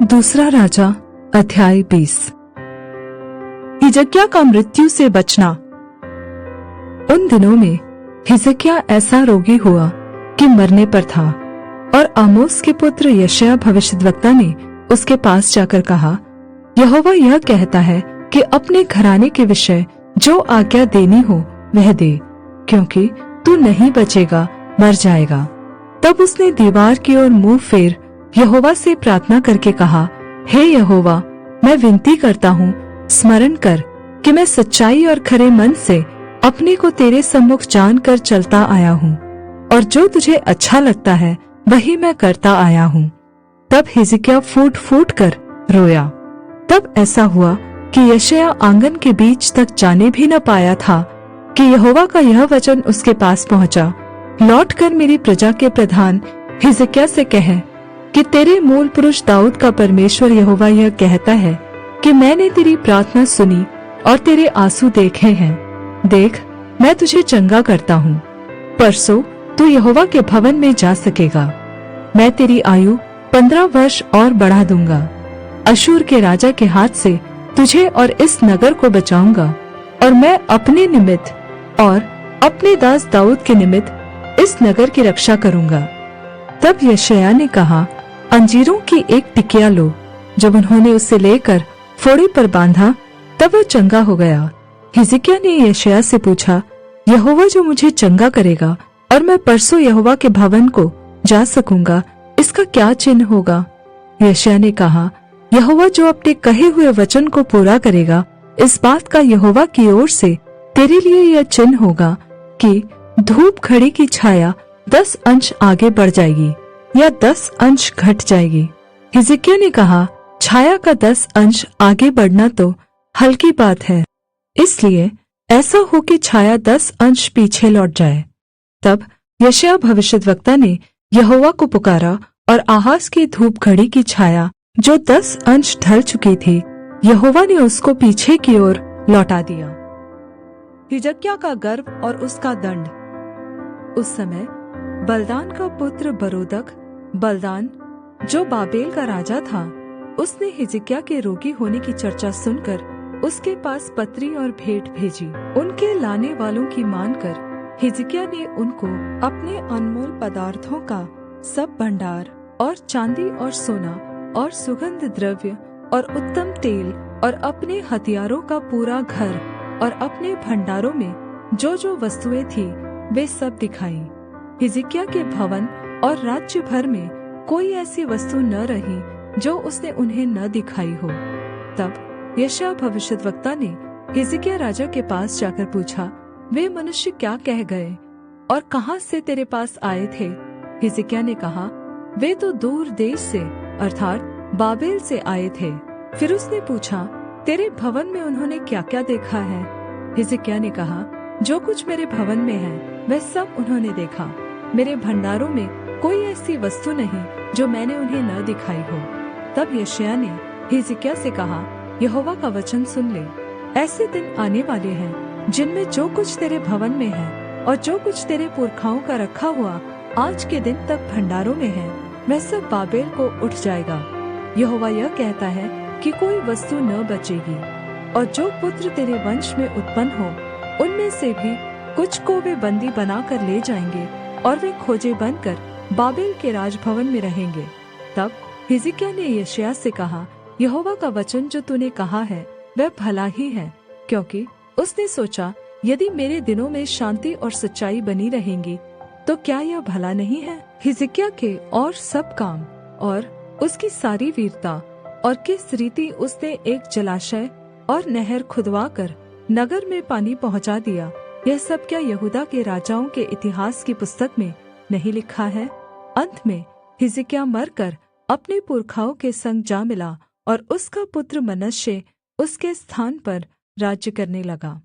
दूसरा राजा अध्याय 20। हिजकिय्याह का मृत्यु से बचना। उन दिनों में हिजकिय्याह ऐसा रोगी हुआ कि मरने पर था, और आमोस के पुत्र यशायाह भविष्यद्वक्ता ने उसके पास जाकर कहा, यहोवा यह कहता है कि अपने घराने के विषय जो आज्ञा देनी हो वह दे, क्योंकि तू नहीं बचेगा, मर जाएगा। तब उसने दीवार की ओर मुंह फेर यहोवा से प्रार्थना करके कहा, हे यहोवा, मैं विनती करता हूँ, स्मरण कर कि मैं सच्चाई और खरे मन से अपने को तेरे सम्मुख जानकर चलता आया हूँ, और जो तुझे अच्छा लगता है वही मैं करता आया हूँ। तब हिजकिय्याह फूट फूट कर रोया। तब ऐसा हुआ कि यशायाह आंगन के बीच तक जाने भी न पाया था कि यहोवा का यह वचन उसके पास पहुंचा, लौट कर मेरी प्रजा के प्रधान हिजकिय्याह से कह कि तेरे मूल पुरुष दाऊद का परमेश्वर यहोवा यह कहता है कि मैंने तेरी प्रार्थना सुनी और तेरे आंसू देखे हैं। देख, मैं तुझे चंगा करता हूँ। परसों तू यहोवा के भवन में जा सकेगा। मैं तेरी आयु 15 वर्ष और बढ़ा दूंगा। अशूर के राजा के हाथ से तुझे और इस नगर को बचाऊंगा, और मैं अपने निमित्त और अपने दास दाऊद के निमित्त इस नगर की रक्षा करूंगा। तब यशायाह ने कहा, अंजीरों की एक टिकिया लो। जब उन्होंने उसे लेकर फोड़े पर बांधा तब वह चंगा हो गया। हिजकिय्याह ने यशायाह से पूछा, यहोवा जो मुझे चंगा करेगा और मैं परसों यहोवा के भवन को जा सकूंगा, इसका क्या चिन्ह होगा? यशायाह ने कहा, यहोवा जो अपने कहे हुए वचन को पूरा करेगा, इस बात का यहोवा की ओर से तेरे लिए यह चिन्ह होगा कि धूप घड़ी की छाया 10 अंश आगे बढ़ जाएगी या 10 अंश घट जाएगी। हिजकिय्याह ने कहा, छाया का 10 अंश आगे बढ़ना तो हल्की बात है, इसलिए ऐसा हो कि छाया 10 अंश पीछे लौट जाए। तब यशायाह भविष्यद्वक्ता ने यहोवा को पुकारा, और आहाज की धूप घड़ी की छाया जो 10 अंश ढल चुकी थी, यहोवा ने उसको पीछे की ओर लौटा दिया। हिजकिय्याह का गर्व और उसका दंड। उस समय बलदान का पुत्र बरोदक, बलदान जो बाबेल का राजा था, उसने हिजकिय्याह के रोगी होने की चर्चा सुनकर उसके पास पत्री और भेंट भेजी। उनके लाने वालों की मानकर हिजकिय्याह ने उनको अपने अनमोल पदार्थों का सब भंडार और चांदी और सोना और सुगंध द्रव्य और उत्तम तेल और अपने हथियारों का पूरा घर और अपने भंडारों में जो जो वस्तुएं थी वे सब दिखाई। हिजकिय्याह के भवन और राज्य भर में कोई ऐसी वस्तु न रही जो उसने उन्हें न दिखाई हो। तब यशायाह भविष्यद्वक्ता ने हिजकिय्याह राजा के पास जाकर पूछा, वे मनुष्य क्या कह गए और कहाँ से तेरे पास आए थे? हिजकिय्याह ने कहा, वे तो दूर देश से अर्थात बाबेल से आए थे। फिर उसने पूछा, तेरे भवन में उन्होंने क्या क्या देखा है? हिजकिय्याह ने कहा, जो कुछ मेरे भवन में है वह सब उन्होंने देखा। मेरे भंडारों में कोई ऐसी वस्तु नहीं जो मैंने उन्हें न दिखाई हो। तब यशायाह ने हिजकिय्याह से कहा, यहोवा का वचन सुन ले। ऐसे दिन आने वाले हैं जिनमें जो कुछ तेरे भवन में है और जो कुछ तेरे पुरखाओं का रखा हुआ आज के दिन तक भंडारों में है, वह सब बाबेल को उठ जाएगा। यहोवा यह कहता है कि कोई वस्तु न बचेगी, और जो पुत्र तेरे वंश में उत्पन्न हो उनमें से भी कुछ को वे बंदी बनाकर ले जाएंगे, और वे खोजे बनकर बाबेल के राजभवन में रहेंगे। तब हिजकिय्याह ने यशायाह से कहा, यहोवा का वचन जो तूने कहा है वह भला ही है, क्योंकि उसने सोचा, यदि मेरे दिनों में शांति और सच्चाई बनी रहेंगी तो क्या यह भला नहीं है? हिजकिय्याह के और सब काम और उसकी सारी वीरता और किस रीति उसने एक जलाशय और नहर खुदवा कर नगर में पानी पहुंचा दिया, यह सब क्या यहूदा के राजाओं के इतिहास की पुस्तक में नहीं लिखा है? अंत में हिजकिय्याह मरकर अपने पुरखाओं के संग जा मिला, और उसका पुत्र मनश्शे उसके स्थान पर राज्य करने लगा।